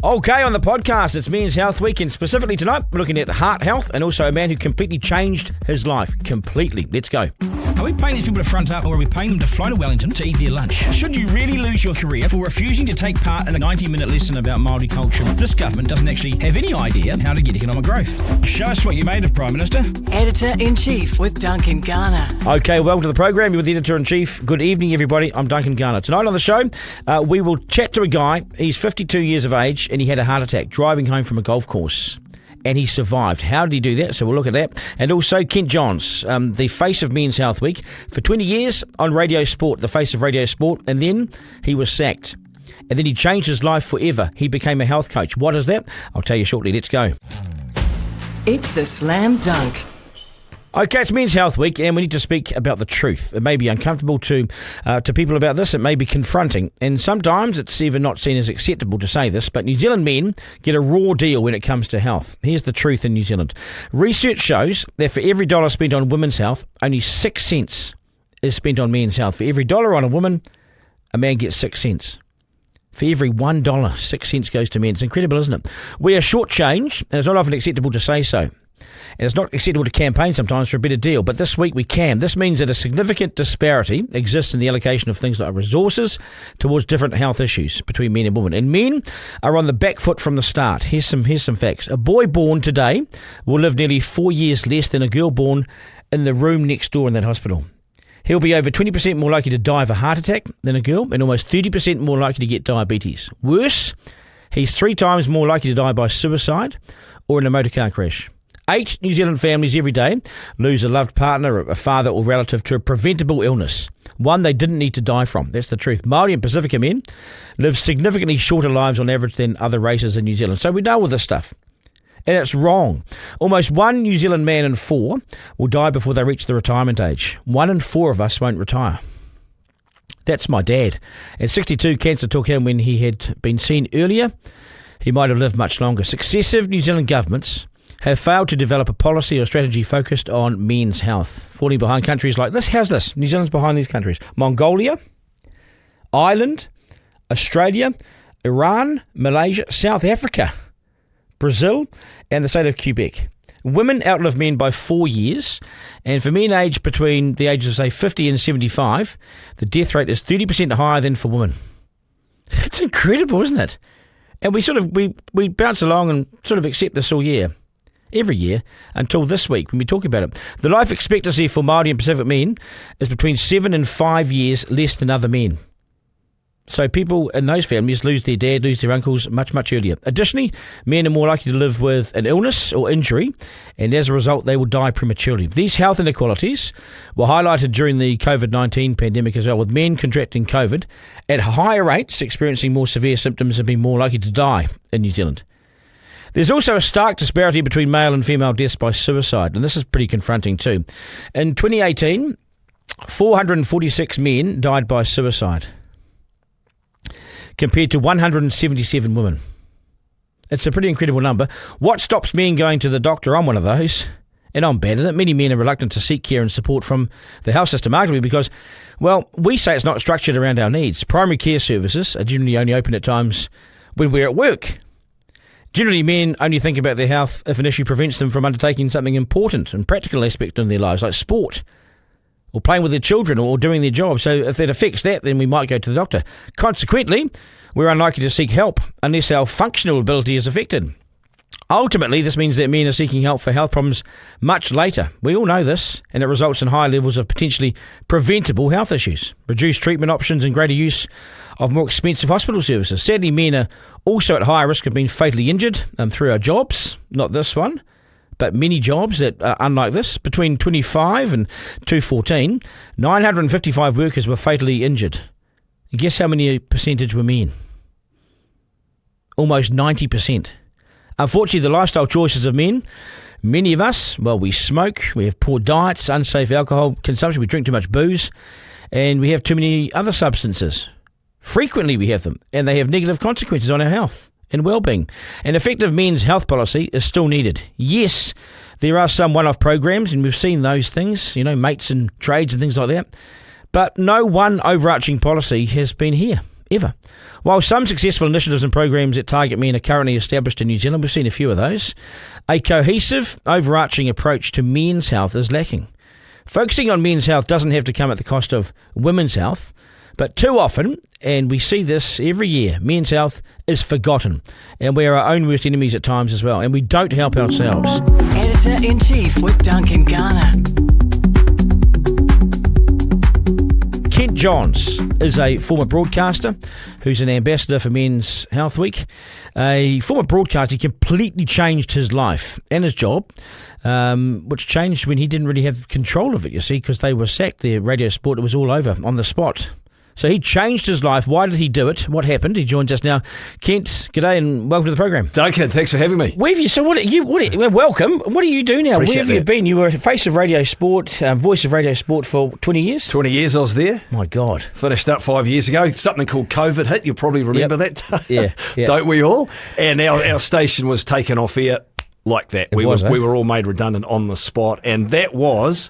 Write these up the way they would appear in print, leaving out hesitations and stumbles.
Okay, on the podcast, it's Men's Health Week, and specifically tonight, we're looking at heart health and also a man who completely changed his life. Completely. Let's go. Are we paying these people to front up, or are we paying them to fly to Wellington to eat their lunch? Should you really lose your career for refusing to take part in a 90-minute lesson about Māori culture? This government doesn't actually have any idea how to get economic growth. Show us what you made of, Prime Minister. Editor-in-Chief with Duncan Garner. Okay, welcome to the program. You're with the Editor-in-Chief. Good evening, everybody. I'm Duncan Garner. Tonight on the show, we will chat to a guy. He's 52 years of age, and he had a heart attack driving home from a golf course. And he survived. How did he do that? So we'll look at that. And also Kent Johns, the face of Men's Health Week. For 20 years on Radio Sport, the face of Radio Sport. And then he was sacked. And then he changed his life forever. He became a health coach. What is that? I'll tell you shortly. Let's go. It's the Slam Dunk. Okay, it's Men's Health Week, and we need to speak about the truth. It may be uncomfortable to people about this. It may be confronting, and sometimes it's even not seen as acceptable to say this, but New Zealand men get a raw deal when it comes to health. Here's the truth in New Zealand. Research shows that for every dollar spent on women's health, only 6 cents is spent on men's health. For every dollar on a woman, a man gets 6 cents. For every $1, 6 cents goes to men. It's incredible, isn't it? We are shortchanged, and it's not often acceptable to say so. And it's not acceptable to campaign sometimes for a better deal, but this week we can. This means that a significant disparity exists in the allocation of things like resources towards different health issues between men and women. And men are on the back foot from the start. Here's some facts. A boy born today will live nearly 4 years less than a girl born in the room next door in that hospital. He'll be over 20% more likely to die of a heart attack than a girl, and almost 30% more likely to get diabetes. Worse, he's 3 times more likely to die by suicide or in a motor car crash. 8 New Zealand families every day lose a loved partner, a father or relative to a preventable illness, one they didn't need to die from. That's the truth. Māori and Pacifica men live significantly shorter lives on average than other races in New Zealand. So we know all this stuff. And it's wrong. Almost 1 New Zealand man in 4 will die before they reach the retirement age. 1 in 4 of us won't retire. That's my dad. At 62, cancer took him when he had been seen earlier. He might have lived much longer. Successive New Zealand governments have failed to develop a policy or strategy focused on men's health, falling behind countries like this. How's this? New Zealand's behind these countries. Mongolia, Ireland, Australia, Iran, Malaysia, South Africa, Brazil, and the state of Quebec. Women outlive men by 4 years, and for men aged between the ages of, say, 50 and 75, the death rate is 30% higher than for women. It's incredible, isn't it? And we bounce along and sort of accept this all year. Every year, until this week when we talk about it. The life expectancy for Māori and Pacific men is between 7 and 5 years less than other men. So people in those families lose their dad, lose their uncles much, much earlier. Additionally, men are more likely to live with an illness or injury, and as a result, they will die prematurely. These health inequalities were highlighted during the COVID-19 pandemic as well, with men contracting COVID at higher rates, experiencing more severe symptoms and being more likely to die in New Zealand. There's also a stark disparity between male and female deaths by suicide, and this is pretty confronting too. In 2018, 446 men died by suicide, compared to 177 women. It's a pretty incredible number. What stops men going to the doctor? I'm one of those, and I'm bad at it. Many men are reluctant to seek care and support from the health system, arguably because, well, we say it's not structured around our needs. Primary care services are generally only open at times when we're at work. Generally, men only think about their health if an issue prevents them from undertaking something important and practical aspect in their lives, like sport, or playing with their children, or doing their job. So if that affects that, then we might go to the doctor. Consequently, we're unlikely to seek help unless our functional ability is affected. Ultimately, this means that men are seeking help for health problems much later. We all know this, and it results in high levels of potentially preventable health issues, reduced treatment options and greater use of more expensive hospital services. Sadly, men are also at higher risk of being fatally injured through our jobs, not this one, but many jobs that are unlike this. Between 25 and 2014, 955 workers were fatally injured. And guess how many percentage were men? Almost 90%. Unfortunately, the lifestyle choices of men, many of us, well, we smoke, we have poor diets, unsafe alcohol consumption, we drink too much booze, and we have too many other substances. Frequently we have them, and they have negative consequences on our health and well-being. An effective men's health policy is still needed. Yes, there are some one-off programs, and we've seen those things, mates and trades and things like that, but no one overarching policy has been here. ever. While some successful initiatives and programs that target men are currently established in New Zealand, we've seen a few of those, a cohesive, overarching approach to men's health is lacking. Focusing on men's health doesn't have to come at the cost of women's health, but too often, and we see this every year, men's health is forgotten, and we are our own worst enemies at times as well, and we don't help ourselves. Editor-in-Chief with Duncan Garner. Kent Johns is a former broadcaster who's an ambassador for Men's Health Week. A former broadcaster, he completely changed his life and his job, which changed when he didn't really have control of it, you see, because they were sacked. Their radio sport, it was all over on the spot. So he changed his life. Why did he do it? What happened? He joins us now. Kent, g'day and welcome to the program. Duncan, thanks for having me. Where have you? So welcome. What do you do now? Appreciate Where have you that. been? You were face of radio sport, voice of radio sport for 20 years. 20 years I was there. My God. Finished up 5 years ago. Something called COVID hit. You'll probably remember that. Yeah. Don't we all? And our station was taken off air like that. We were all made redundant on the spot. And that was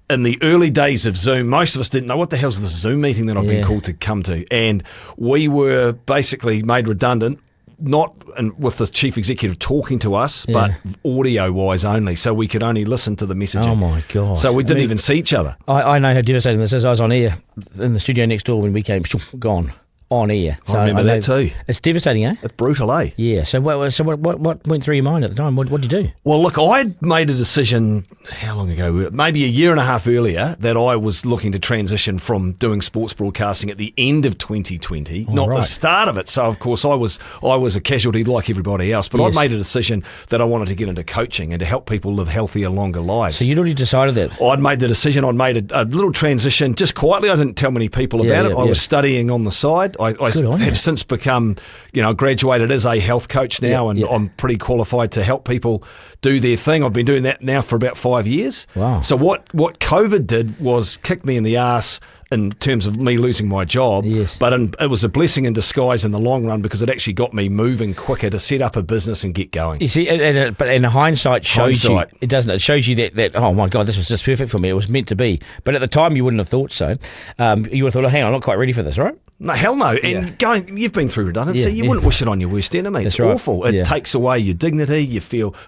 in the early days of Zoom. Most of us didn't know what the hell's this Zoom meeting that I've been called to come to. And we were basically made redundant, not with the chief executive talking to us, but audio-wise only. So we could only listen to the messaging. Oh, my God. So we didn't even see each other. I know how devastating this is. I was on air in the studio next door when we came, gone. On air. So I remember that too. It's devastating, eh? It's brutal, eh? Yeah. So what went through your mind at the time? What did you do? Well, look, I'd made a decision, how long ago? Maybe a year and a half earlier, that I was looking to transition from doing sports broadcasting at the end of 2020, not the start of it. So, of course, I was a casualty like everybody else, but I'd made a decision that I wanted to get into coaching and to help people live healthier, longer lives. So you'd already decided that? I'd made the decision. I'd made a little transition just quietly. I didn't tell many people about it. I was studying on the side. I have since become, graduated as a health coach now, and I'm pretty qualified to help people do their thing. I've been doing that now for about 5 years. Wow. So what COVID did was kick me in the arse in terms of me losing my job, but it was a blessing in disguise in the long run because it actually got me moving quicker to set up a business and get going. You see, but in hindsight shows you, it doesn't. It shows you that oh my God, this was just perfect for me. It was meant to be. But at the time, you wouldn't have thought so. You would have thought, oh, hang on, I'm not quite ready for this, right? No, hell no. And you've been through redundancy. You wouldn't wish it on your worst enemy. It's awful. It takes away your dignity.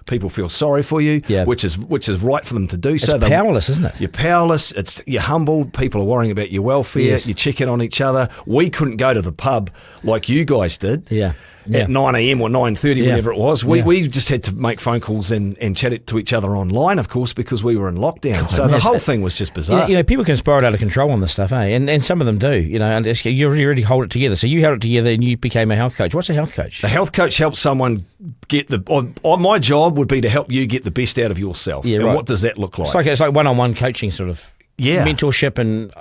People feel sorry for you, which is right for them to do. So it's powerless, isn't it? You're powerless. You're humbled. People are worrying about your welfare. You check in on each other. We couldn't go to the pub like you guys did. At 9 a.m. or 9:30, whenever it was. We just had to make phone calls and chat it to each other online, of course, because we were in lockdown. So the whole thing was just bizarre. People can spiral out of control on this stuff, eh? And some of them do, and you really hold it together. So you held it together and you became a health coach. What's a health coach? A health coach helps someone get my job would be to help you get the best out of yourself. And what does that look like? It's like one-on-one coaching sort of. Mentorship and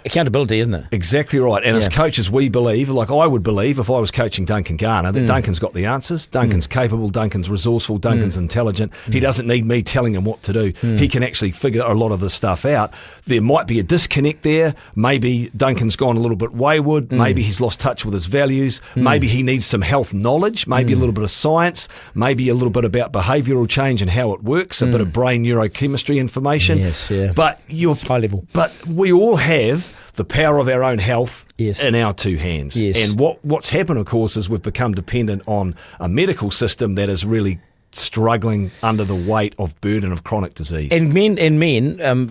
accountability, isn't it? Exactly right. And as coaches, we believe, like I would believe if I was coaching Duncan Garner, that Duncan's got the answers. Duncan's capable. Duncan's resourceful. Duncan's intelligent. He doesn't need me telling him what to do. He can actually figure a lot of this stuff out. There might be a disconnect there. Maybe Duncan's gone a little bit wayward. Maybe he's lost touch with his values. Maybe he needs some health knowledge. Maybe a little bit of science. Maybe a little bit about behavioural change and how it works. A bit of brain neurochemistry information. But it's high level. But we all have the power of our own health in our two hands. And what's happened, of course, is we've become dependent on a medical system that is really struggling under the weight of burden of chronic disease. And men,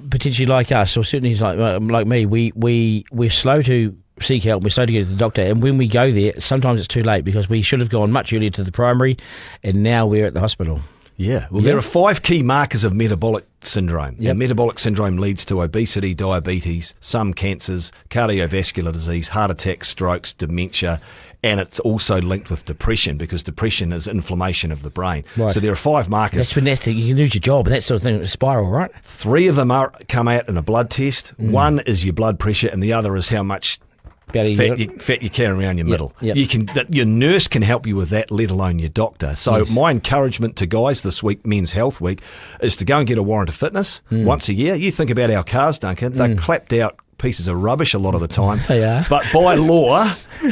potentially like us, or certainly like me, we're slow to seek help. We're slow to get to the doctor, and when we go there, sometimes it's too late because we should have gone much earlier to the primary, and now we're at the hospital. There are 5 key markers of metabolic syndrome. And metabolic syndrome leads to obesity, diabetes, some cancers, cardiovascular disease, heart attacks, strokes, dementia, and it's also linked with depression because depression is inflammation of the brain. So there are 5 markers. That's when you can lose your job and that sort of thing, spiral, right? 3 of them come out in a blood test. One is your blood pressure and the other is how much fat you carry around your middle. Your nurse can help you with that, let alone your doctor. So my encouragement to guys this week, Men's Health Week, is to go and get a warrant of fitness once a year. You think about our cars, Duncan, they're clapped out pieces of rubbish a lot of the time. They are. But by law,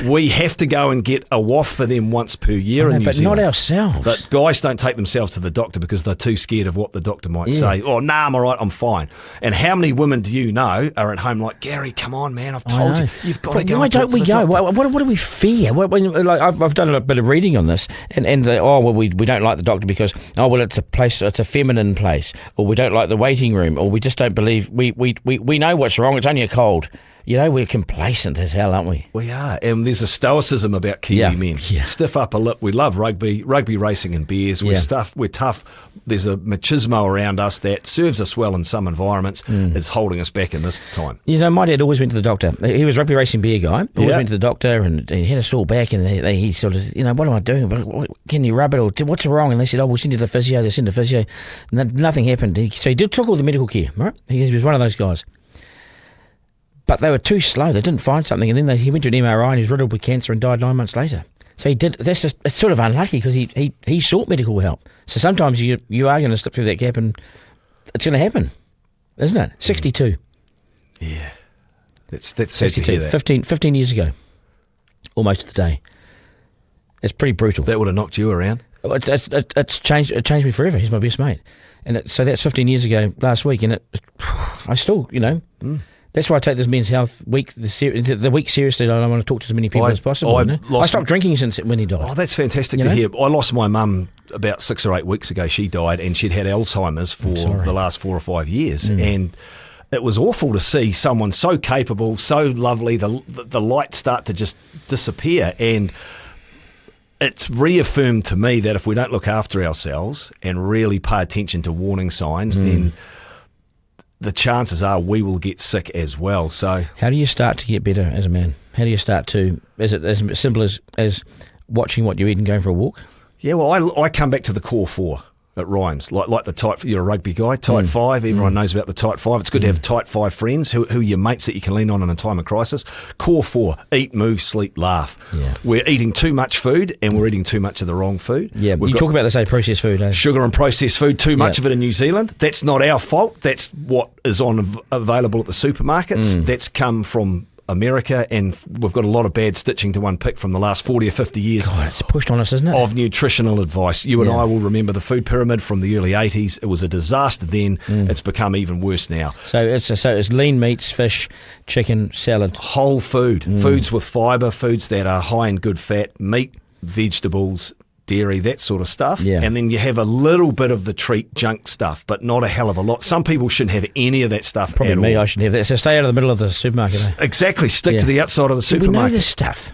we have to go and get a waff for them once per year in New but Zealand. not ourselves. But guys don't take themselves to the doctor because they're too scared of what the doctor might say. Oh, nah, I'm all right, I'm fine. And how many women do you know are at home like, Gary, come on, man, I've told you, you've got to go. Why and talk don't to we the go? doctor." What do we fear? I've done a bit of reading on this, and we don't like the doctor because it's a feminine place, or we don't like the waiting room, or we just don't believe we know what's wrong. It's only a cold. We're complacent as hell, aren't we? We are, and there's a stoicism about Kiwi men. Yeah. Stiff upper lip. We love rugby racing and beers. We're tough. There's a machismo around us that serves us well in some environments. It's holding us back in this time. My dad always went to the doctor. He was a rugby racing beer guy. Always went to the doctor, and he had a sore back, and he sort of, what am I doing? Can you rub it, or what's wrong? And they said, we'll send you to the physio. They sent to physio. Nothing happened. So he took all the medical care, right? He was one of those guys. But they were too slow. They didn't find something, and then he went to an MRI, and he was riddled with cancer and died 9 months later. So he did. It's sort of unlucky because he sought medical help. So sometimes you are going to slip through that gap, and it's going to happen, isn't it? 62. Yeah, that's sad to hear that. 15 years ago, almost the day. It's pretty brutal. That would have knocked you around. It's changed. It changed me forever. He's my best mate, and so that's 15 years ago last week, and I still, That's why I take this Men's Health Week, the week seriously. I want to talk to as many people as possible. I stopped drinking since when he died. Oh, that's fantastic to hear. I lost my mum about 6 or 8 weeks ago. She died, and she'd had Alzheimer's for the last 4 or 5 years. And it was awful to see someone so capable, so lovely, the light start to just disappear. And it's reaffirmed to me that if we don't look after ourselves and really pay attention to warning signs, then the chances are we will get sick as well. So how do you start to get better as a man? How do you start to, is it as simple as watching what you eat and going for a walk? Yeah, well, I come back to the core 4. It rhymes. Like the tight, you're a rugby guy, tight 5, everyone knows about the tight 5. It's good to have tight 5 friends who are your mates that you can lean on in a time of crisis. Core 4, eat, move, sleep, laugh. Yeah. We're eating too much food, and we're eating too much of the wrong food. Yeah, you talk about the same processed food. Sugar and processed food, too much of it in New Zealand. That's not our fault. That's what is available at the supermarkets. That's come from America, and we've got a lot of bad stitching to unpick from the last 40 or 50 years. God, it's pushed on us, isn't it? Of nutritional advice. You and I will remember the food pyramid from the early 80s. It was a disaster then. It's become even worse now. So it's lean meats, fish, chicken, salad. Whole food. Foods with fibre, foods that are high in good fat, meat, vegetables, dairy, that sort of stuff. Yeah. And then you have a little bit of the treat junk stuff, but not a hell of a lot. Some people shouldn't have any of that stuff. Probably at me, all. I shouldn't have that. So stay out of the middle of the supermarket. Exactly. Stick to the outside of the supermarket. We know this stuff.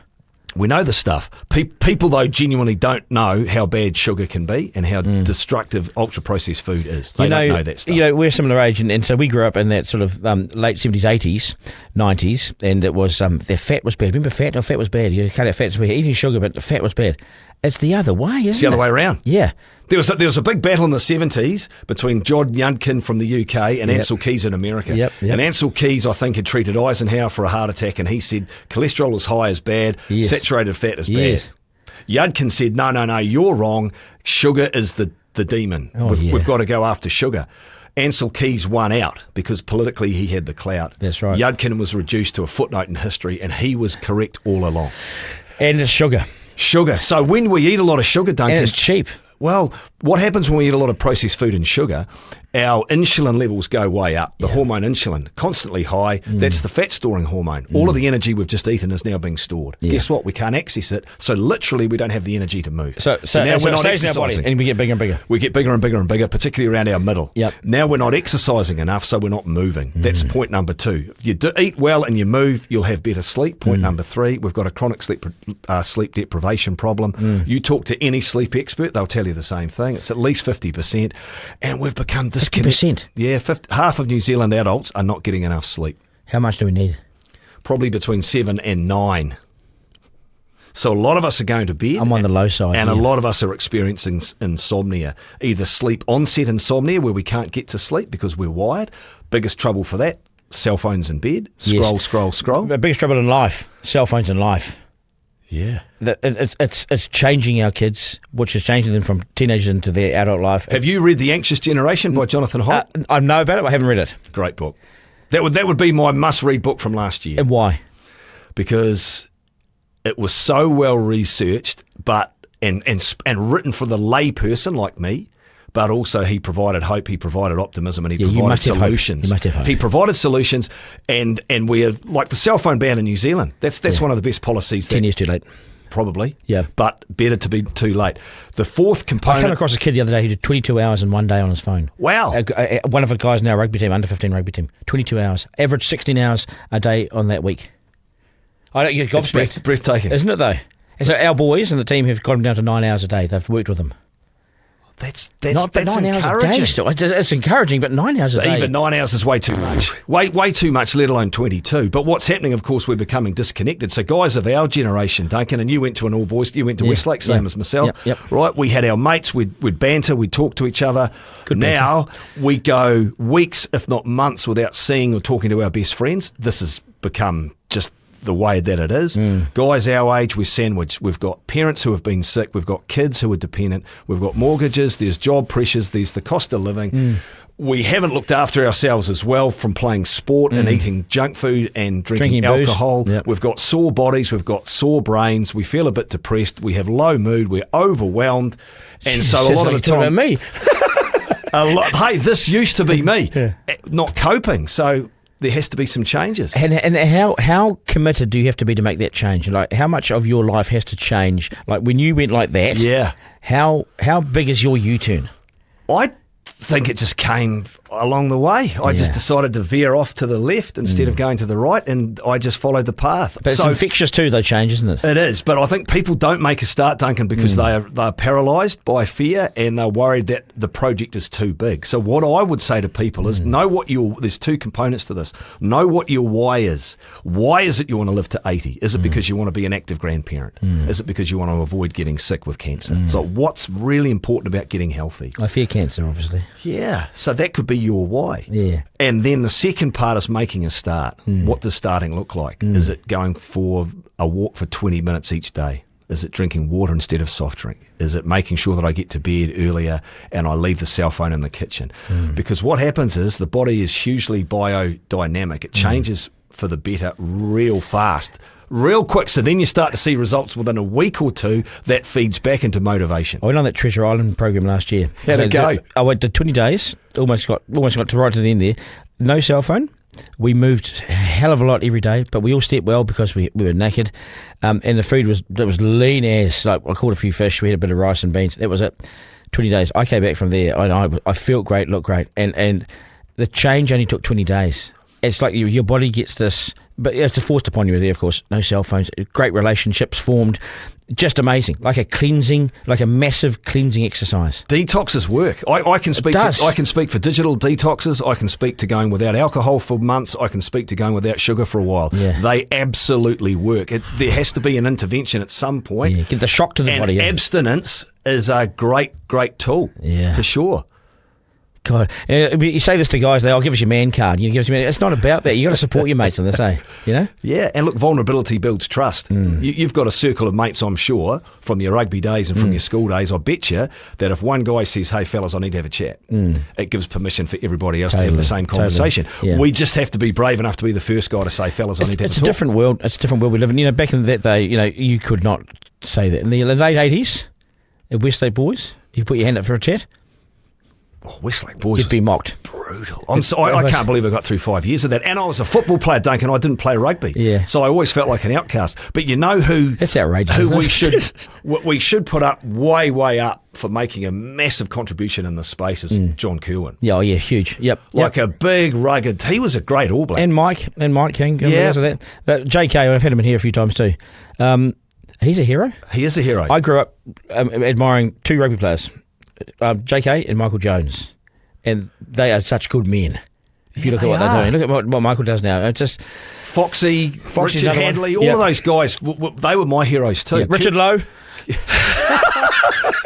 We know the stuff. People, though, genuinely don't know how bad sugar can be and how destructive ultra-processed food is. They don't know that stuff. We're a similar age, and so we grew up in that sort of late 70s, 80s, 90s, and it was their fat was bad. Remember fat? No, fat was bad. You cut out fat, so we're eating sugar, but the fat was bad. It's the other way, isn't it? It's the other way around. Yeah. There was a big battle in the 70s between John Duncan from the UK and Ansel Keys in America. Yep. And Ansel Keys, I think, had treated Eisenhower for a heart attack, and he said cholesterol is high is bad, saturated fat is bad. Yudkin said, no, you're wrong. Sugar is the demon. We've got to go after sugar. Ansel Keys won out because politically he had the clout. That's right. Yudkin was reduced to a footnote in history, and he was correct all along. And it's sugar. Sugar. So when we eat a lot of sugar, Duncan... And it's cheap. Well, what happens when we eat a lot of processed food and sugar? Our insulin levels go way up. The hormone insulin, constantly high. That's the fat-storing hormone. All of the energy we've just eaten is now being stored. Guess what? We can't access it. So literally we don't have the energy to move. So now we're not exercising. And we get bigger and bigger. We get bigger and bigger and bigger, particularly around our middle. Yep. Now we're not exercising enough, so we're not moving. That's point number 2. If you eat well and you move, you'll have better sleep. Point number 3, we've got a chronic sleep deprivation problem. You talk to any sleep expert, they'll tell you the same thing. It's at least 50%. And we've become disconnected. 50%? Yeah, half of New Zealand adults are not getting enough sleep. How much do we need? Probably between 7 and 9. So a lot of us are going to bed. I'm on the low side. And a lot of us are experiencing insomnia. Either sleep onset insomnia, where we can't get to sleep because we're wired. Biggest trouble for that, cell phones in bed. Scroll. The biggest trouble in life, cell phones in life. Yeah. It's changing our kids, which is changing them from teenagers into their adult life. Have you read The Anxious Generation by Jonathan Haidt? I know about it, but I haven't read it. Great book. That would be my must-read book from last year. And why? Because it was so well researched, but and written for the lay person like me. But also he provided hope, he provided optimism, and he provided solutions. He provided solutions, and we are like the cell phone ban in New Zealand. That's one of the best policies. 10 years too late. Probably. Yeah. But better to be too late. The fourth component... I came across a kid the other day who did 22 hours in one day on his phone. Wow. One of the guys in our rugby team, under 15 rugby team, 22 hours. Average 16 hours a day on that week. I don't get gobsmacked. Breathtaking. Isn't it though? And so our boys and the team have got him down to 9 hours a day. They've worked with him. That's 9 encouraging. hours a day still. It's encouraging, but 9 hours a day. Even 9 hours is way too much. Way too much, let alone 22. But what's happening, of course, we're becoming disconnected. So guys of our generation, Duncan, and you went to an all-boys, you went to Westlake, same as myself, right? We had our mates, we'd banter, we'd talk to each other. Now we go weeks, if not months, without seeing or talking to our best friends. This has become just the way that it is. Guys our age, we're sandwiched. We've got parents who have been sick. We've got kids who are dependent. We've got mortgages. There's job pressures. There's the cost of living. We haven't looked after ourselves as well from playing sport and eating junk food and drinking alcohol. Yep. We've got sore bodies. We've got sore brains. We feel a bit depressed. We have low mood. We're overwhelmed. And so a lot of the time... me. Hey, this used to be me. Not coping. So... there has to be some changes. And how committed do you have to be to make that change? Like, how much of your life has to change? Like, when you went like that, how big is your U-turn? I think it just came along the way. I just decided to veer off to the left instead of going to the right, and I just followed the path. But it's infectious too, though, change, isn't it? It is, but I think people don't make a start, Duncan, because they're paralysed by fear and they're worried that the project is too big. So what I would say to people is there's two components to this. Know what your why is. Why is it you want to live to 80? Is it because you want to be an active grandparent? Is it because you want to avoid getting sick with cancer? So what's really important about getting healthy? I fear cancer, obviously. Yeah, so that could be your why. Yeah. And then the second part is making a start. What does starting look like? Is it going for a walk for 20 minutes each day? Is it drinking water instead of soft drink? Is it making sure that I get to bed earlier and I leave the cell phone in the kitchen? Because what happens is the body is hugely biodynamic. It changes for the better real fast. Real quick, so then you start to see results within a week or two that feeds back into motivation. I went on that Treasure Island program last year. How'd it go? I went to 20 days, almost got to right to the end there. No cell phone. We moved a hell of a lot every day, but we all slept well because we were knackered. And the food was lean as, like I caught a few fish, we had a bit of rice and beans. That was it. 20 days. I came back from there. I felt great, looked great. And the change only took 20 days. It's like your body gets this, but it's forced upon you there, of course. No cell phones, great relationships formed, just amazing. Like a massive cleansing exercise. Detoxes work. I can speak. I can speak for digital detoxes. I can speak to going without alcohol for months. I can speak to going without sugar for a while. Yeah. They absolutely work. There has to be an intervention at some point. Yeah, get the shock to the and body. Abstinence is a great tool. Yeah. For sure. God, you say this to guys, they'll give us your man card. It's not about that. You got to support your mates on this, you know? Yeah, and look, vulnerability builds trust. You've got a circle of mates, I'm sure, from your rugby days and from your school days. I bet you that if one guy says, "Hey, fellas, I need to have a chat," it gives permission for everybody else to have the same conversation. Yeah. We just have to be brave enough to be the first guy to say, "Fellas, I need to have a talk." It's a different world. It's a different world we live in. Back in that day, you could not say that. In the late 80s, at Westlake Boys, you put your hand up for a chat. Oh, Westlake Boys. You'd be mocked. Brutal. I can't believe I got through 5 years of that. And I was a football player, Duncan. I didn't play rugby. Yeah. So I always felt like an outcast. But you know who... That's outrageous, Who isn't we should put up way up for making a massive contribution in this space is John Kerwin. Yeah, oh yeah, huge. Yep. Like a big, rugged... He was a great All Black. And Mike King. Yeah. That JK, I've had him in here a few times too. He's a hero. He is a hero. I grew up admiring two rugby players, JK and Michael Jones. And they are such good men. If you look at what they're doing, look at what Michael does now. It's just Foxy Richard Handley, all of those guys. They were my heroes too. Yeah. Richard Lowe.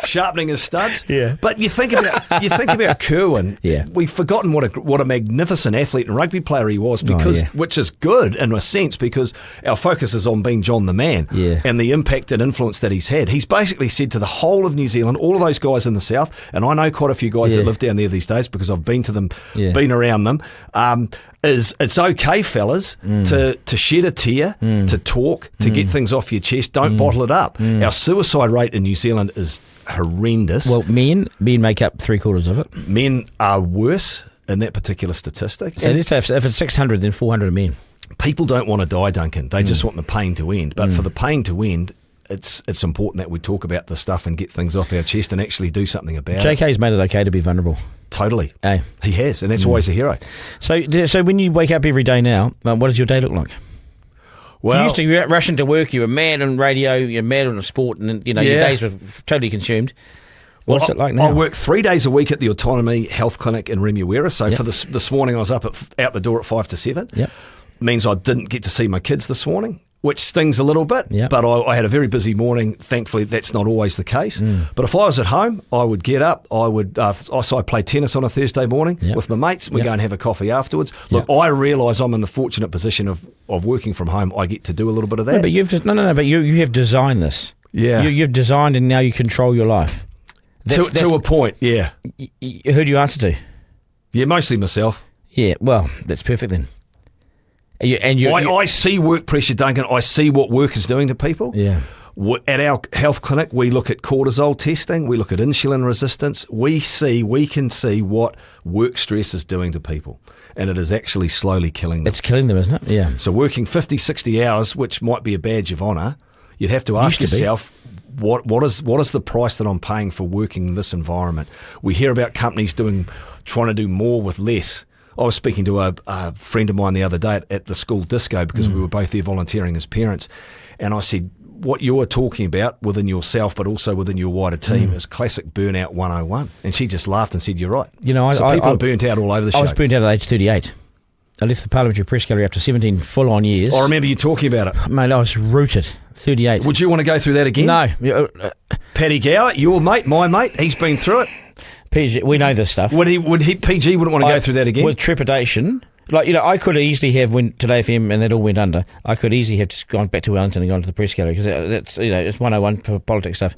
sharpening his studs. Yeah. But you think about Kerwin. Yeah. We've forgotten what a magnificent athlete and rugby player he was, because which is good in a sense, because our focus is on being John the Man and the impact and influence that he's had. He's basically said to the whole of New Zealand, all of those guys in the south, and I know quite a few guys that live down there these days because I've been to them, been around them. Is it's okay, fellas, to shed a tear, to talk, to get things off your chest. Don't bottle it up. Our suicide rate in New Zealand is horrendous. Well, men make up 3/4 of it. Men are worse in that particular statistic. So let's say if it's 600, then 400 are men. People don't want to die, Duncan. They just want the pain to end. But for the pain to end, it's important that we talk about the stuff and get things off our chest and actually do something about it. JK's made it okay to be vulnerable. Totally. Hey. He has, and that's why he's a hero. So when you wake up every day now, what does your day look like? Well, you used to be rushing to work, you were mad on radio, you're mad on sport, and your days were totally consumed. What's it like now? I work 3 days a week at the Autonomy Health Clinic in Remuera. So for this morning, I was up out the door at 5 to 7. Yep. Means I didn't get to see my kids this morning, which stings a little bit. Yep. But I had a very busy morning. Thankfully, that's not always the case. But if I was at home, I would get up. I would. So I play tennis on a Thursday morning with my mates. We go and have a coffee afterwards. Look, I realise I'm in the fortunate position of working from home. I get to do a little bit of that. No, but But you have designed this. Yeah. You've designed, and now you control your life. To a point, yeah. Who do you answer to? Yeah, mostly myself. Yeah, well, that's perfect then. I see work pressure, Duncan. I see what work is doing to people. Yeah. At our health clinic, we look at cortisol testing. We look at insulin resistance. We can see what work stress is doing to people. And it is actually slowly killing them. It's killing them, isn't it? Yeah. So working 50, 60 hours, which might be a badge of honour, you'd have to ask yourself, what is the price that I'm paying for working in this environment? We hear about companies trying to do more with less. I was speaking to a friend of mine the other day at the school disco because we were both there volunteering as parents, and I said, what you're talking about within yourself but also within your wider team is classic burnout 101. And she just laughed and said, you're right. People are burnt out all over the show. I was burnt out at age 38. I left the Parliamentary Press Gallery after 17 full-on years. I remember you talking about it. Mate, I was rooted. 38. Would you want to go through that again? No. Paddy Gower, your mate, my mate, he's been through it. PG, we know this stuff. PG wouldn't want to go through that again? With trepidation. I could easily have, when Today FM and that all went under, I could easily have just gone back to Wellington and gone to the press gallery because that's, it's 101 for politics stuff.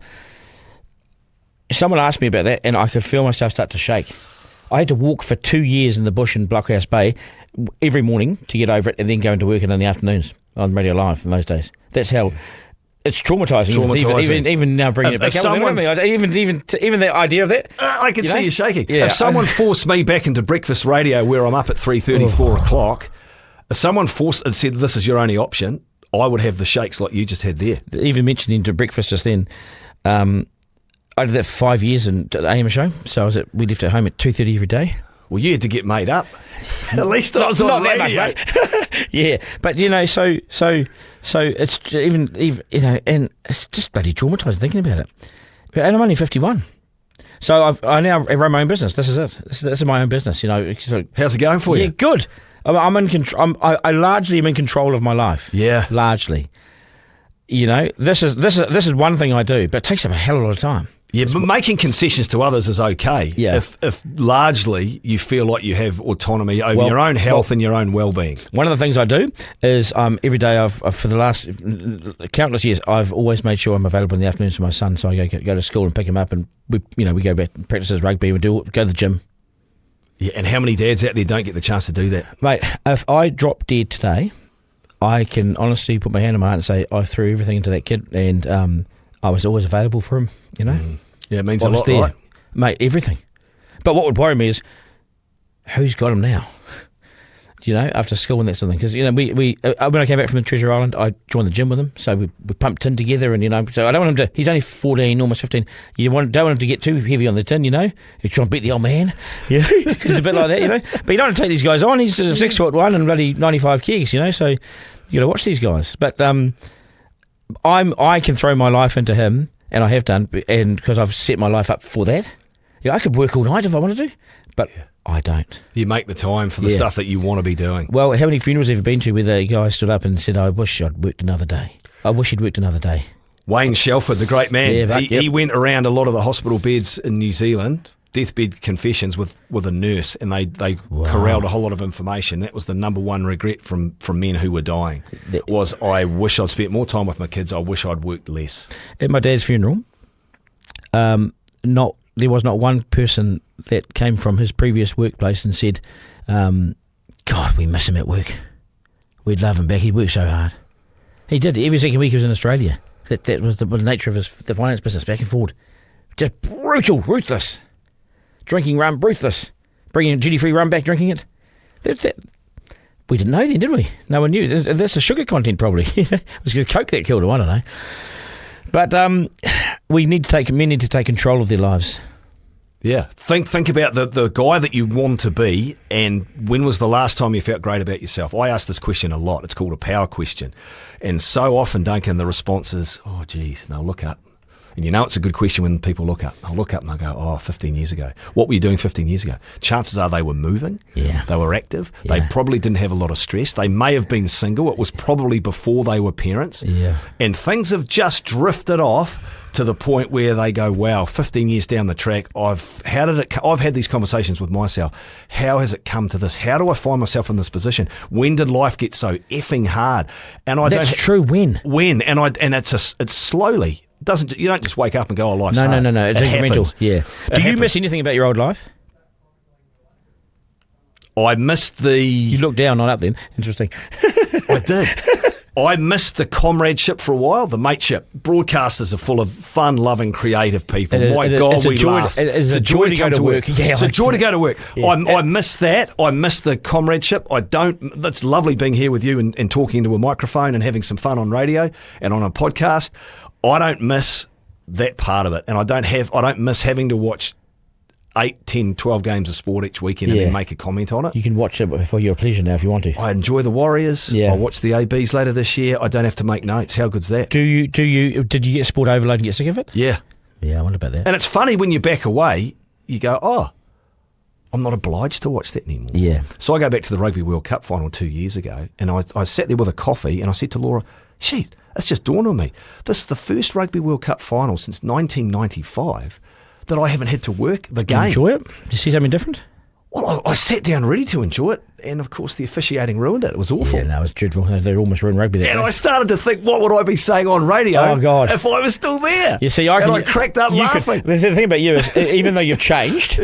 Someone asked me about that and I could feel myself start to shake. I had to walk for 2 years in the bush in Blockhouse Bay every morning to get over it and then go into work in the afternoons on Radio Live in those days. That's how... It's traumatising. Even now bringing it back up. Even the idea of that. I can see you shaking. Yeah, if someone forced me back into breakfast radio where I'm up at 3:30, 4 o'clock, if someone forced and said this is your only option, I would have the shakes like you just had there. Even mentioning to breakfast just then, I did that for 5 years in the AM show. So we left at home at 2:30 every day. Well, you had to get made up. At least I was on not radio. That much, mate. Yeah, but so it's even and it's just bloody traumatising thinking about it. And I'm only 51, so I now run my own business. This is it. This is my own business. How's it going for you? Yeah, good. I'm in control. I largely am in control of my life. Yeah, largely. This is one thing I do, but it takes up a hell of a lot of time. Yeah, but making concessions to others is okay. Yeah. If largely you feel like you have autonomy over your own health and your own well-being. One of the things I do is every day for the last countless years, I've always made sure I'm available in the afternoons for my son. So I go to school and pick him up, and we go back and practice his rugby. We go to the gym. Yeah, and how many dads out there don't get the chance to do that, mate? If I drop dead today, I can honestly put my hand on my heart and say I threw everything into that kid, and I was always available for him. Yeah, it means a lot, right? Mate, everything. But what would worry me is who's got him now? After school and that sort of thing. Because, when I came back from Treasure Island, I joined the gym with him. So we pumped tin together and, so I don't want him to, he's only 14, almost 15. You don't want him to get too heavy on the tin, He's trying to beat the old man. It's a bit like that, But you don't want to take these guys on. He's 6'1" and bloody 95 kegs, So you got to watch these guys. But I can throw my life into him. And I have done, and because I've set my life up for that. I could work all night if I wanted to, but I don't. You make the time for the stuff that you want to be doing. Well, how many funerals have you been to where the guy stood up and said, I wish I'd worked another day. I wish he'd worked another day. Wayne Shelford, the great man. Yeah, He went around a lot of the hospital beds in New Zealand, deathbed confessions with a nurse, and they corralled a whole lot of information. That was the number one regret from men who were dying, was I wish I'd spent more time with my kids. I wish I'd worked less. At my dad's funeral, there was not one person that came from his previous workplace and said, God, we miss him at work. We'd love him back. He worked so hard. He did. Every second week he was in Australia. That was the nature of the finance business, back and forward. Just brutal, ruthless. Drinking rum, ruthless. Bringing duty-free rum back, drinking it. We didn't know then, did we? No one knew. That's the sugar content, probably. It was the Coke that killed him, I don't know. But men need to take control of their lives. Yeah. Think about the guy that you want to be, and when was the last time you felt great about yourself? I ask this question a lot. It's called a power question. And so often, Duncan, the response is, oh, geez, and they'll look up. And you know it's a good question when people look up. They'll look up and they'll go, 15 years ago. What were you doing 15 years ago? Chances are they were moving. Yeah. They were active. Yeah. They probably didn't have a lot of stress. They may have been single. It was probably before they were parents. Yeah. And things have just drifted off to the point where they go, wow, 15 years down the track, I've had these conversations with myself. How has it come to this? How do I find myself in this position? When did life get so effing hard? And That's true. When? And it's slowly. You don't just wake up and go, oh, life's hard. No. It's incremental. Yeah. Do you miss anything about your old life? I missed the... You looked down, not up then. Interesting. I did. I missed the comradeship for a while, the mateship. Broadcasters are full of fun, loving, creative people. My God, we laugh. It's a joy to go to work. Yeah, it's a joy to go to work. Yeah. I miss that. I miss the comradeship. That's lovely being here with you and talking into a microphone and having some fun on radio and on a podcast. I don't miss that part of it. And I don't miss having to watch 8, 10, 12 games of sport each weekend and then make a comment on it. You can watch it for your pleasure now if you want to. I enjoy the Warriors. Yeah. I'll watch the ABs later this year. I don't have to make notes. How good's that? Did you get sport overload and get sick of it? Yeah. Yeah, I wonder about that. And it's funny when you back away, you go, oh, I'm not obliged to watch that anymore. Yeah. So I go back to the Rugby World Cup final 2 years ago, and I sat there with a coffee and I said to Laura, shit, it's just dawned on me. This is the first Rugby World Cup final since 1995 that I haven't had to work the game. Did you enjoy it? Did you see something different? Well, I sat down ready to enjoy it, and of course the officiating ruined it. It was awful. Yeah, no, it was dreadful. They almost ruined rugby that And day. I started to think, what would I be saying on radio if I was still there? You see, I cracked up laughing. The thing about you is, even though you've changed,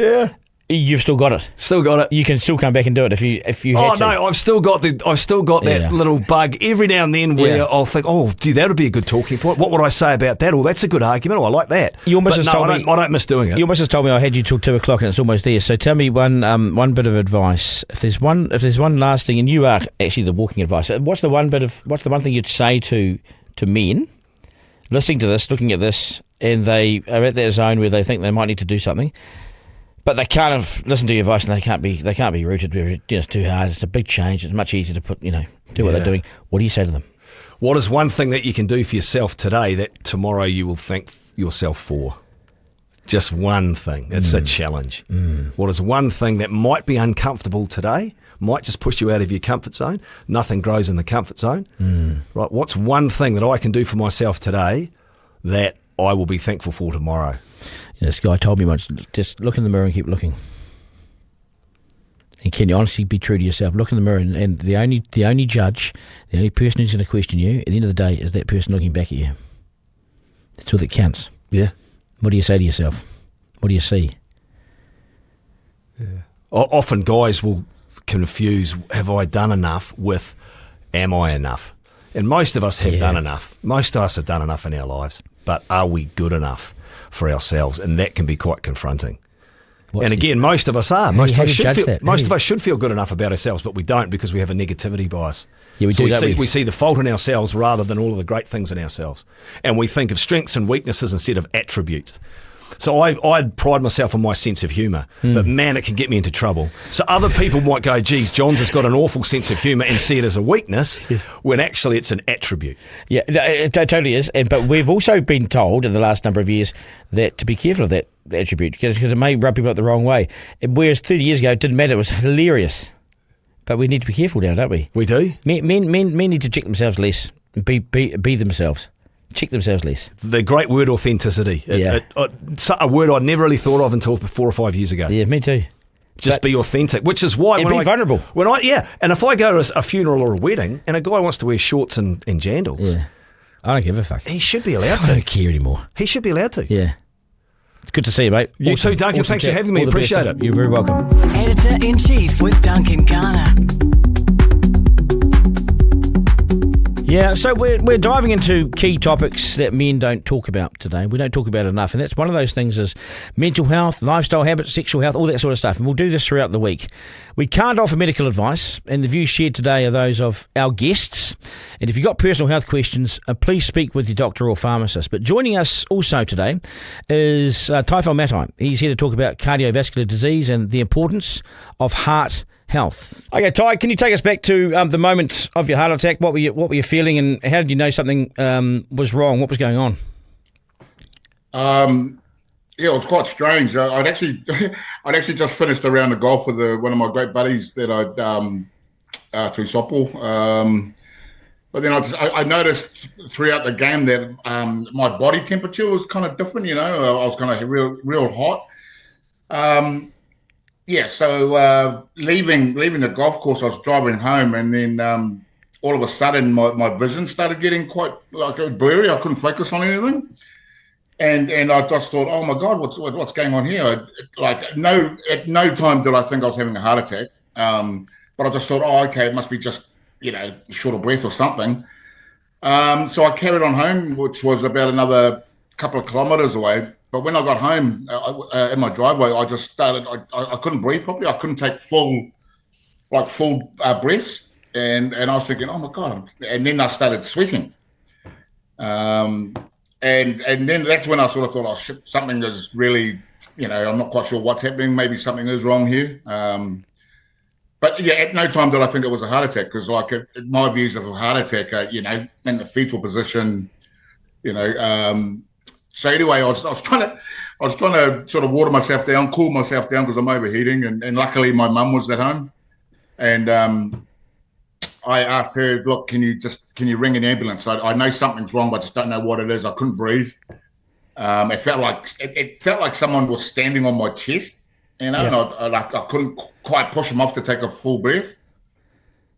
you've still got it. Still got it. You can still come back and do it if you had to. Oh no, I've still got that little bug every now and then where I'll think, oh, gee, that would be a good talking point. What would I say about that? Oh, that's a good argument. Oh, I like that. Your missus told me I don't miss doing it. Your missus told me I had you till 2 o'clock and it's almost there. So tell me one bit of advice. If there's one last thing, and you are actually the walking advice. What's the one thing you'd say to men listening to this, looking at this, and they are at that zone where they think they might need to do something? But they can't listen to your advice, and they can't be rooted. It's too hard. It's a big change. It's much easier to do what they're doing. What do you say to them? What is one thing that you can do for yourself today that tomorrow you will thank yourself for? Just one thing. It's a challenge. What is one thing that might be uncomfortable today, might just push you out of your comfort zone? Nothing grows in the comfort zone. Right? What's one thing that I can do for myself today that I will be thankful for tomorrow? This guy told me once, just look in the mirror and keep looking. And can you honestly be true to yourself? Look in the mirror, and the only judge, the only person who's going to question you at the end of the day is that person looking back at you. That's all that counts. Yeah. What do you say to yourself? What do you see? Yeah. Often guys will confuse, have I done enough with, am I enough? And most of us have done enough. Most of us have done enough in our lives. But are we good enough for ourselves? And that can be quite confronting. And again, most of us are. Most of us should feel good enough about ourselves, but we don't because we have a negativity bias. Yeah, we see the fault in ourselves rather than all of the great things in ourselves. And we think of strengths and weaknesses instead of attributes. So I pride myself on my sense of humour, but man, it can get me into trouble. So other people might go, geez, John's has got an awful sense of humour and see it as a weakness, when actually it's an attribute. Yeah, it totally is. But we've also been told in the last number of years that to be careful of that attribute because it may rub people up the wrong way. Whereas 30 years ago, it didn't matter. It was hilarious. But we need to be careful now, don't we? We do. Men need to check themselves less and be themselves. check themselves less. The great word authenticity. It's a word I'd never really thought of until 4 or 5 years ago. Yeah, me too. Just be authentic, which is why and be vulnerable. And if I go to a funeral or a wedding and a guy wants to wear shorts and jandals, I don't give a fuck. He should be allowed to. I don't care anymore. He should be allowed to. Yeah. It's good to see you, mate. You too, Duncan. Thanks for having me. Appreciate it. You're very welcome. Editor-in-Chief with Duncan Garner. Yeah, so we're diving into key topics that men don't talk about today. We don't talk about it enough, and that's one of those things is mental health, lifestyle habits, sexual health, all that sort of stuff, and we'll do this throughout the week. We can't offer medical advice, and the views shared today are those of our guests, and if you've got personal health questions, please speak with your doctor or pharmacist. But joining us also today is Tai Matai. He's here to talk about cardiovascular disease and the importance of heart health. Okay, Tai, can you take us back to the moment of your heart attack? What were you feeling, and how did you know something was wrong? What was going on? It was quite strange. I'd actually just finished a round of golf with one of my great buddies that I'd through softball. But then I noticed throughout the game that my body temperature was kind of different. You know, I was kind of real hot. So leaving the golf course, I was driving home, and then all of a sudden my vision started getting quite blurry. I couldn't focus on anything, and I just thought, oh my God, what's going on here? At no time did I think I was having a heart attack, but I just thought, oh, okay, it must be just short of breath or something. So I carried on home, which was about another couple of kilometres away. But when I got home in my driveway, I just started. I couldn't breathe properly. I couldn't take full breaths, and I was thinking, oh my God! And then I started sweating, and then that's when I sort of thought, oh shit, something is really, I'm not quite sure what's happening. Maybe something is wrong here. But yeah, at no time did I think it was a heart attack, because my views of a heart attack are, in the fetal position, So anyway, I was trying to sort of water myself down, cool myself down, because I'm overheating, and luckily my mum was at home, and I asked her, look, can you ring an ambulance? I know something's wrong, but I just don't know what it is. I couldn't breathe. It felt like someone was standing on my chest, and I couldn't quite push them off to take a full breath.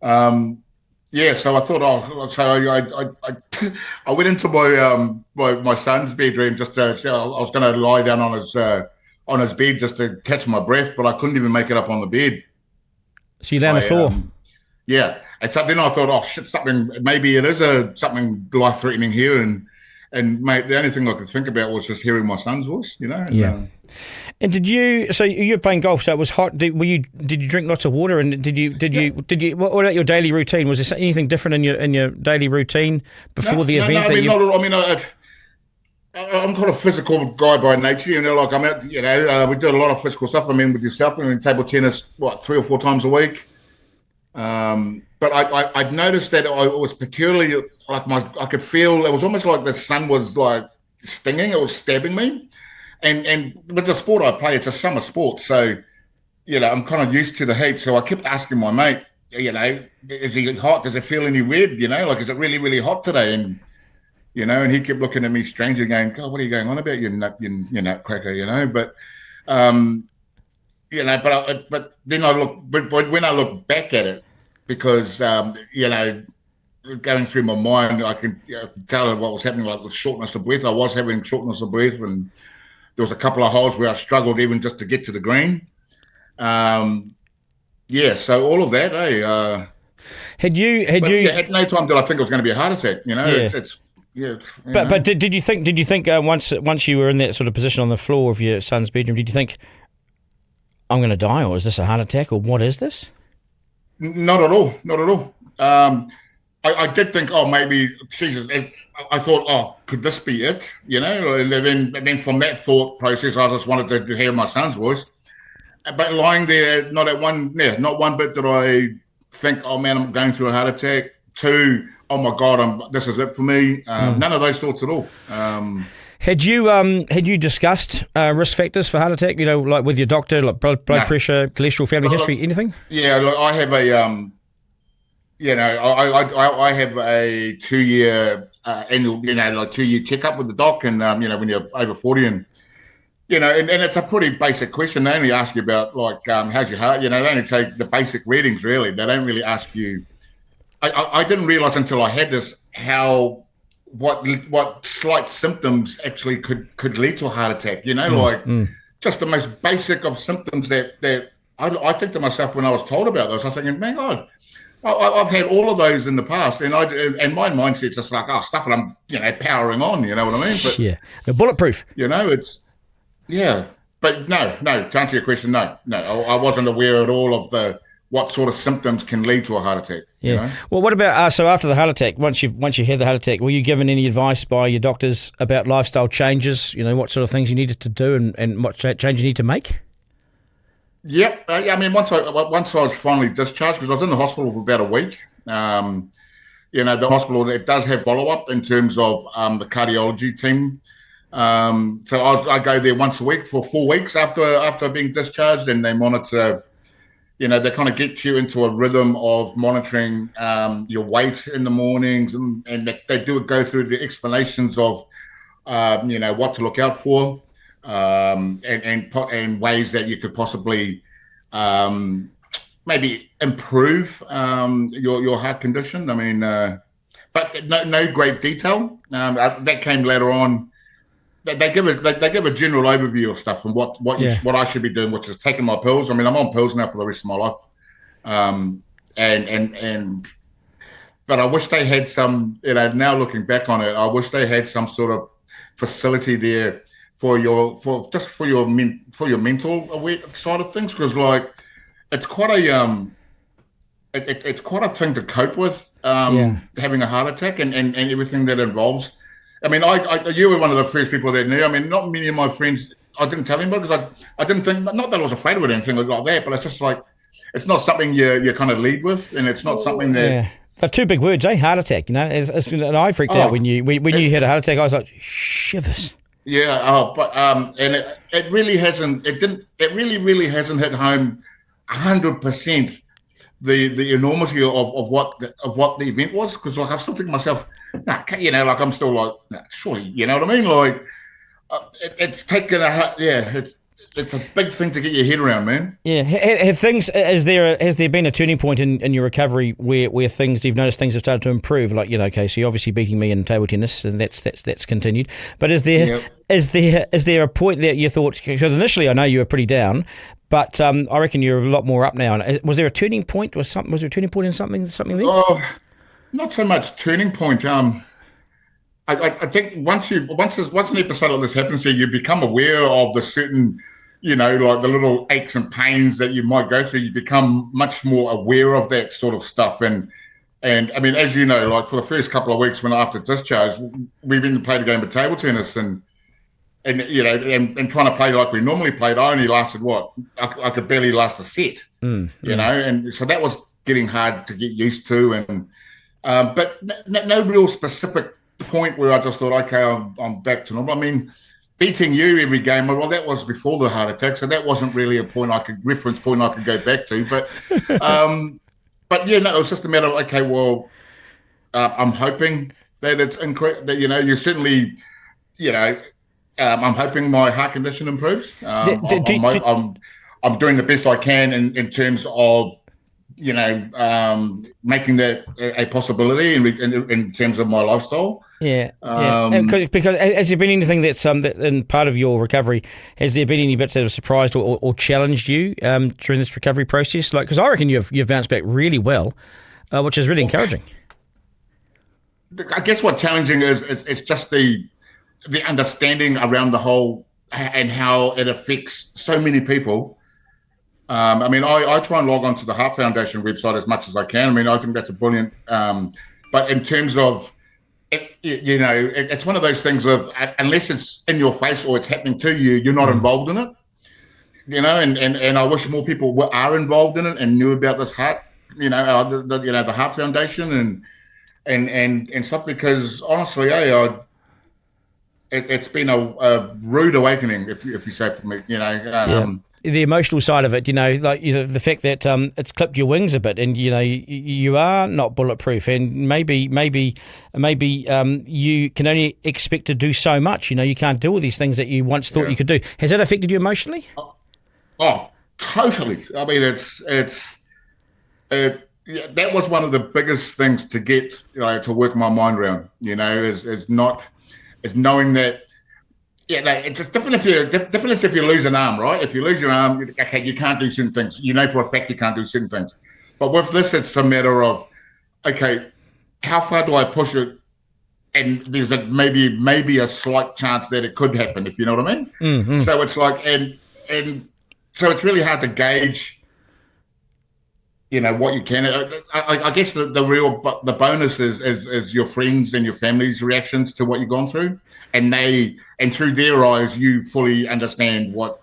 So I thought, I went into my son's bedroom just to. I was going to lie down on his bed just to catch my breath, but I couldn't even make it up on the bed. So you lay on the floor. And so then I thought, oh shit, maybe it is something life threatening here, and mate, the only thing I could think about was just hearing my son's voice, And did you? So you're playing golf, so it was hot. Did you drink lots of water? And did you? What about your daily routine? Was there anything different in your daily routine before the event? I'm kind of a physical guy by nature. I'm out. We do a lot of physical stuff. With yourself, table tennis, 3 or 4 times a week. But I'd noticed that it was peculiarly I could feel it was almost like the sun was like stinging. It was stabbing me. And with the sport I play, it's a summer sport, so I'm kind of used to the heat. So I kept asking my mate, is he hot? Does it feel any weird? Is it really, really hot today? And and he kept looking at me strangely, going, God, what are you going on about, you nutcracker? But but then when I look back at it, because going through my mind, I can tell what was happening, like with shortness of breath. I was having shortness of breath, and there was a couple of holes where I struggled even just to get to the green. So all of that, Had you? At no time did I think it was going to be a heart attack. But did you think once you were in that sort of position on the floor of your son's bedroom, did you think, I'm going to die, or is this a heart attack, or what is this? Not at all. I did think, oh, maybe, Jesus. I thought, oh, could this be it? And then from that thought process, I just wanted to hear my son's voice. But lying there, not one bit did I think, oh man, I'm going through a heart attack. 2, oh my God, this is it for me. None of those thoughts at all. Had you discussed risk factors for heart attack? Like with your doctor, like blood pressure, cholesterol, family history, anything? Yeah, look, I have a I have a 2-year annual, like 2-year checkup with the doc, and when you're over 40, and and it's a pretty basic question. They only ask you about like how's your heart. They only take the basic readings. Really, they don't really ask you. I didn't realize until I had this what slight symptoms actually could lead to a heart attack. Just the most basic of symptoms that I think to myself when I was told about those, I was thinking, man, God, I've had all of those in the past, and my mindset's just like, stuff, and I'm powering on. You know what I mean? But they're bulletproof. It's but no. To answer your question, no, I wasn't aware at all of what sort of symptoms can lead to a heart attack. Yeah. Well, what about so after the heart attack? Once you had the heart attack, were you given any advice by your doctors about lifestyle changes? What sort of things you needed to do and what change you need to make? Yep. Once I was finally discharged, because I was in the hospital for about a week. The hospital, it does have follow up in terms of the cardiology team. So I go there once a week for 4 weeks after being discharged, and they monitor. They kind of get you into a rhythm of monitoring your weight in the mornings, and they go through the explanations of, what to look out for, and ways that you could possibly maybe improve your heart condition. But no great detail. That came later on. They give a general overview of stuff and what I should be doing, which is taking my pills. I'm on pills now for the rest of my life, but I wish they had some. Now looking back on it, I wish they had some sort of facility there for your mental side of things, because it's quite a it's quite a thing to cope with, having a heart attack and everything that involves. You were one of the first people that knew. Not many of my friends, I didn't tell anybody because I didn't think, not that I was afraid of it or anything like that, but it's just like, it's not something you kind of lead with, and it's not something that... Yeah. They're two big words, Heart attack, and I freaked out when you had a heart attack. I was like, shivers. Yeah, and it really hasn't, it really hasn't hit home 100% the enormity of what the event was, because I still think to myself, I'm still like, surely, you know what I mean? It's taken it's a big thing to get your head around, man. Yeah. Has there been a turning point in your recovery where you've noticed things have started to improve? So you're obviously beating me in table tennis, and that's continued. But is there a point that you thought, because initially I know you were pretty down, but I reckon you're a lot more up now. Was there a turning point? Was there a turning point in something there? Oh, not so much turning point. I think once an episode like this happens to you, you become aware of the certain, like the little aches and pains that you might go through. You become much more aware of that sort of stuff. And as you know, for the first couple of weeks after discharge, we've been playing a game of table tennis and trying to play like we normally played. I only lasted I could barely last a set, and so that was getting hard to get used to. And but no real specific point where I just thought, okay, I'm back to normal. Beating you every game, well, that was before the heart attack, so that wasn't really a reference point I could go back to. But it was just a matter of, okay, well, I'm hoping that it's incorrect. That you certainly, I'm hoping my heart condition improves. I'm doing the best I can in terms of making that a possibility in terms of my lifestyle. Yeah. Because has there been anything that's that in part of your recovery? Has there been any bits that have surprised or challenged you during this recovery process? Because I reckon you've bounced back really well, which is really encouraging. I guess what challenging is it's just the understanding around the whole and how it affects so many people. I try and log on to the Heart Foundation website as much as I can. I think that's a brilliant. But in terms of, it's one of those things of, unless it's in your face or it's happening to you, you're not involved in it. And I wish more people are involved in it and knew about this heart, the Heart Foundation and stuff, because honestly, it's been a rude awakening, if you say for me, the emotional side of it, like the fact that it's clipped your wings a bit, and you are not bulletproof, and maybe you can only expect to do so much. You can't do all these things that you once thought you could do. Has that affected you emotionally? Oh, totally. I mean, that was one of the biggest things to get, to work my mind around. Is knowing that. Yeah, it's different if you lose an arm, right? If you lose your arm, okay, you can't do certain things. For a fact you can't do certain things. But with this, it's a matter of, okay, how far do I push it? And there's maybe a slight chance that it could happen, if you know what I mean. Mm-hmm. So it's like, and so it's really hard to gauge, what you can. I guess the bonus is your friends and your family's reactions to what you've gone through, and through their eyes you fully understand what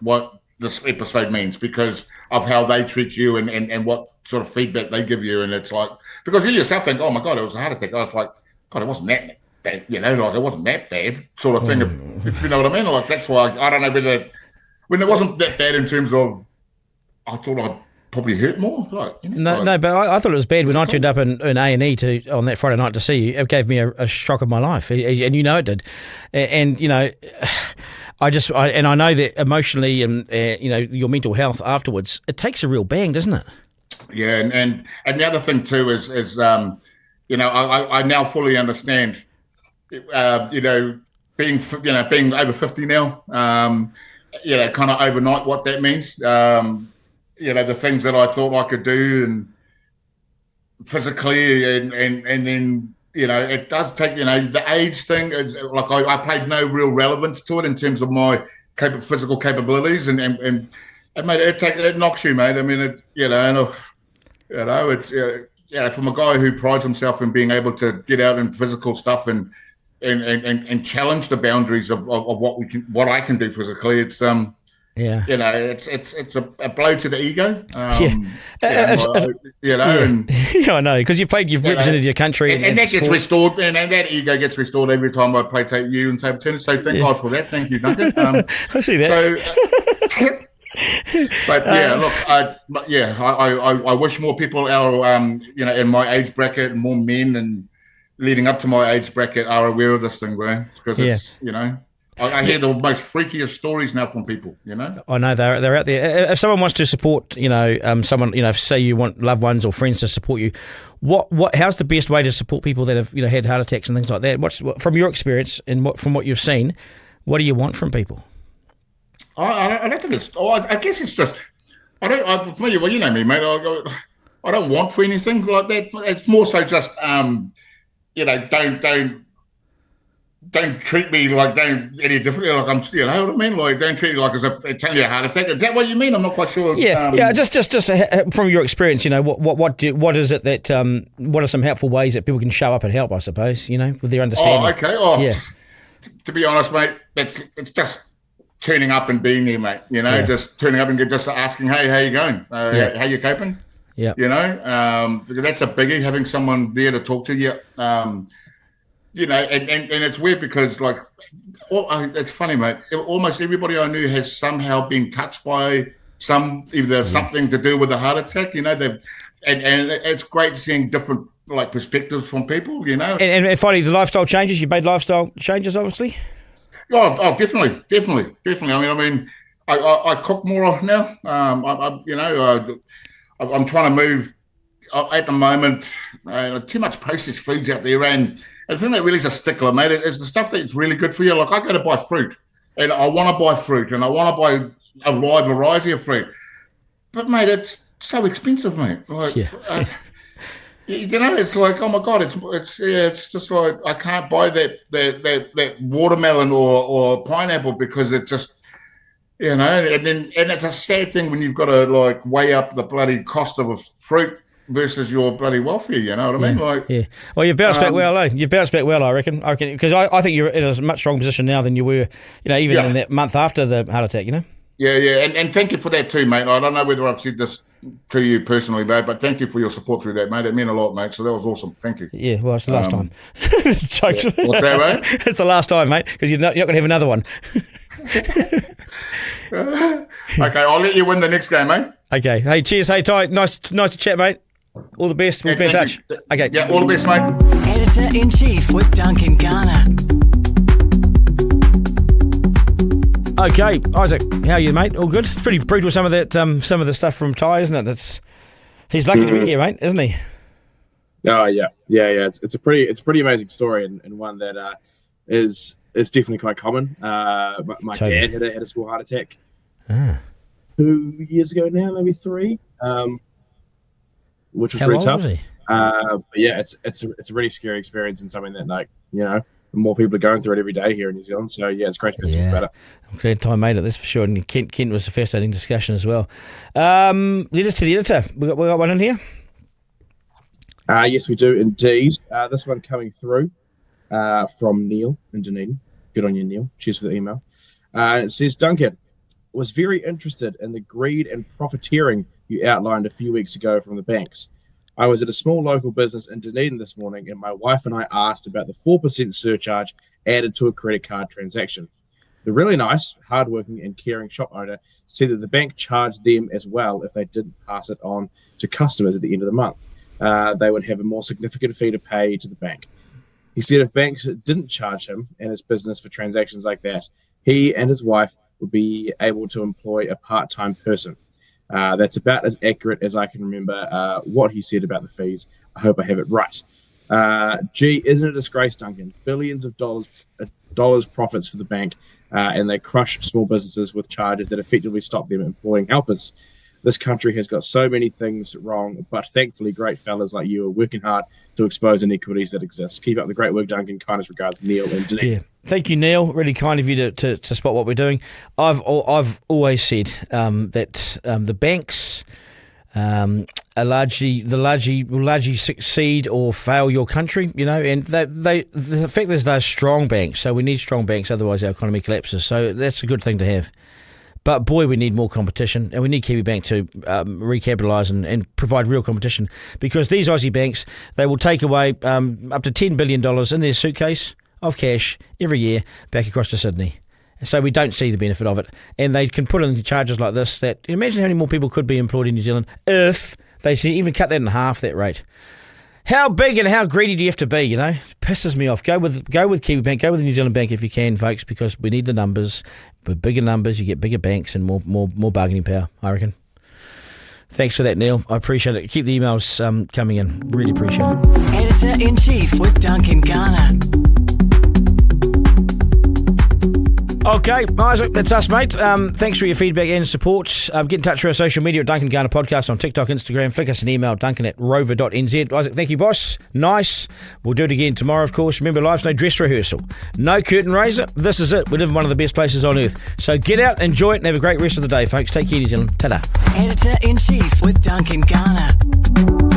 this episode means because of how they treat you and what sort of feedback they give you. And it's like, because you yourself think, oh my God, it was a heart attack. I was like, God, it wasn't that bad, like it wasn't that bad sort of thing. If you know what I mean? Like that's why I don't know whether when it wasn't that bad in terms of I thought I'd probably hurt more. No, but I thought it was bad when I turned up in A&E on that Friday night to see you. It gave me a shock of my life, and it did. And I know that emotionally and your mental health afterwards, it takes a real bang, doesn't it? Yeah, and the other thing too is I now fully understand. Being over 50 now, kind of overnight what that means. The things that I thought I could do and physically and then, it does take, the age thing is like I paid no real relevance to it in terms of my physical capabilities and mate, it knocks you, mate. I mean, it's, from a guy who prides himself in being able to get out in physical stuff and challenge the boundaries of what I can do physically. It's, it's a blow to the ego. And I know because you've represented your country, and that gets restored, and that ego gets restored every time I play you and table tennis. So thank God for that. Thank you, Duncan. I see that. But I wish more people are in my age bracket, more men and leading up to my age bracket are aware of this thing, bro. Because it's I hear the most freakiest stories now from people, I know they're out there. If someone wants to support, someone, say you want loved ones or friends to support you, how's the best way to support people that have, had heart attacks and things like that? What from your experience and from what you've seen, what do you want from people? I don't think it's. I guess it's just. For me, well, you know me, mate. I don't want for anything like that. It's more so just, don't treat me like any differently. Like I'm, you know what I mean? Like don't treat me like as if it's only a heart attack. Is that what you mean? I'm not quite sure. Just from your experience, what is it that what are some helpful ways that people can show up and help? I suppose with their understanding. Oh, okay. To be honest, mate, it's just turning up and being there, mate. Just turning up and just asking, hey, how you going? How you coping? Yeah. Because that's a biggie, having someone there to talk to you. And it's weird because, like, it's funny, mate. Almost everybody I knew has somehow been touched by either something to do with a heart attack. And it's great seeing different perspectives from people. And finally, the lifestyle changes. You made lifestyle changes, obviously. Oh, definitely. I mean, I cook more now. I'm trying to move at the moment. Too much processed foods out there, and the thing that really is a stickler, mate, is the stuff that's really good for you. Like I go to buy fruit, and I want to buy fruit, and I want to buy a wide variety of fruit. But mate, it's so expensive, mate. It's like, oh my God, it's just like I can't buy that watermelon or pineapple because it just. And it's a sad thing when you've got to weigh up the bloody cost of a fruit versus your bloody welfare. You know what I mean? Well, you've bounced back well, eh? You've bounced back well, I reckon. Because I think you're in a much stronger position now than you were, even in that month after the heart attack. Yeah, and thank you for that too, mate. I don't know whether I've said this to you personally, mate. But thank you for your support through that, mate. It meant a lot, mate. So that was awesome. Thank you. Yeah, well, it's the last time. Jokes. Yeah. What's that, mate? It's the last time, mate, because you're not going to have another one. Okay, I'll let you win the next game, mate. Okay. Hey, cheers. Hey, Tai. Nice to chat, mate. All the best. We'll be in touch. You. Okay. Yeah, all the best, mate. Editor-in-Chief with Duncan Garner. Okay, Isaac, how are you, mate? All good? It's pretty brutal, some of the stuff from Tai, isn't it? He's lucky to be here, mate, isn't he? Oh yeah. It's a pretty amazing story, and one that is definitely quite common. My dad had a small heart attack 2 years ago now, maybe 3, which was How really old tough. was he? But yeah, it's a really scary experience, and something that more people are going through it every day here in New Zealand. So yeah, it's great to talk about it. I'm glad Tai made it, that's for sure. And Kent was a fascinating discussion as well. Lead us to the editor. We got one in here. Yes, we do indeed. This one coming through from Neil in Dunedin. Good on you, Neil. Cheers for the email. It says, Duncan, was very interested in the greed and profiteering you outlined a few weeks ago from the banks. I was at a small local business in Dunedin this morning, and my wife and I asked about the 4% surcharge added to a credit card transaction. The really nice, hardworking and caring shop owner said that the bank charged them as well if they didn't pass it on to customers at the end of the month. They would have a more significant fee to pay to the bank. He said if banks didn't charge him and his business for transactions like that, he and his wife would be able to employ a part-time person. That's about as accurate as I can remember what he said about the fees. I hope I have it right. Gee, isn't it a disgrace, Duncan? Billions of dollars profits for the bank, and they crush small businesses with charges that effectively stop them employing helpers. This country has got so many things wrong, but thankfully great fellas like you are working hard to expose inequities that exist. Keep up the great work, Duncan. Kindest regards, Neil and Dunedin. Yeah. Thank you, Neil. Really kind of you to spot what we're doing. I've always said that the banks will largely succeed or fail your country, and the fact is they're strong banks, so we need strong banks, otherwise our economy collapses. So that's a good thing to have. But boy, we need more competition, and we need Kiwibank to recapitalise and provide real competition, because these Aussie banks, they will take away up to $10 billion in their suitcase of cash every year back across to Sydney. So we don't see the benefit of it. And they can put in charges like this that, imagine how many more people could be employed in New Zealand if they even cut that in half, that rate. How big and how greedy do you have to be, It pisses me off. Go with Kiwibank, go with the New Zealand Bank if you can, folks, because we need the numbers. With bigger numbers, you get bigger banks and more bargaining power, I reckon. Thanks for that, Neil. I appreciate it. Keep the emails coming in. Really appreciate it. Editor-in-Chief with Duncan Garner. Okay, Isaac, that's us, mate. Thanks for your feedback and support. Get in touch through our social media at Duncan Garner Podcast on TikTok, Instagram. Flick us an email, duncan@rover.nz. Isaac, thank you, boss. Nice. We'll do it again tomorrow, of course. Remember, life's no dress rehearsal. No curtain raiser. This is it. We live in one of the best places on earth. So get out, enjoy it, and have a great rest of the day, folks. Take care, New Zealand. Ta-da. Editor-in-Chief with Duncan Garner.